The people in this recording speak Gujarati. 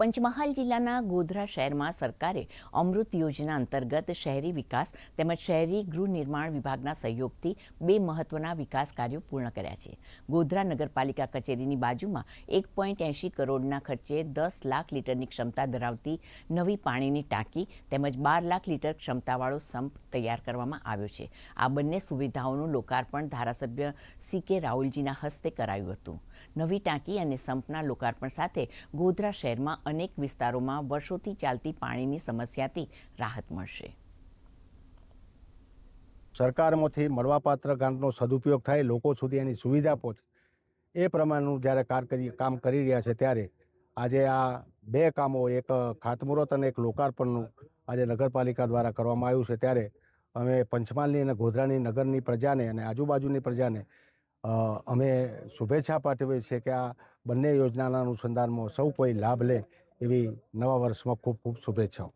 પંચમહાલ જિલ્લાના ગોધરા શહેરમાં સરકારે અમૃત યોજના અંતર્ગત શહેરી વિકાસ તેમજ શહેરી ગૃહ નિર્માણ વિભાગના સહયોગથી 2 મહત્વના વિકાસ કાર્યો પૂર્ણ કર્યા છે. ગોધરા નગરપાલિકા કચેરીની બાજુમાં 1.80 કરોડના ખર્ચે 10 લાખ લીટરની ક્ષમતા ધરાવતી નવી પાણીની ટાંકી તેમજ 12 લાખ લીટર ક્ષમતાવાળો સંપ તૈયાર કરવામાં આવ્યો છે. આ બંને સુવિધાઓનું લોકાર્પણ ધારાસભ્ય CK રાહુલજીના હસ્તે કરાયું હતું. નવી ટાંકી અને સંપના લોકાર્પણ સાથે ગોધરા શહેરમાં અનેક વિસ્તારોમાં વર્ષોથી ચાલતી પાણીની સમસ્યાથી રાહત મળશે. સરકારમાંથી મળવાપાત્ર ગ્રાન્ટનો સદુપયોગ થાય, લોકો સુધી એની સુવિધા પહોંચે, એ પ્રમાણનું જ્યારે કામ કરી રહ્યા છે ત્યારે આજે આ 2 કામો, એક ખાતમુહૂર્ત અને એક લોકાર્પણનું આજે નગરપાલિકા દ્વારા કરવામાં આવ્યું છે. ત્યારે અમે પંચમહાલની અને ગોધરાની નગરની પ્રજાને અને આજુબાજુની પ્રજાને અમે શુભેચ્છા પાઠવીએ છીએ કે આ બંને યોજનાના અનુસંધાનમાં સૌ કોઈ લાભ લે એવી નવા વર્ષમાં ખૂબ ખૂબ શુભેચ્છાઓ.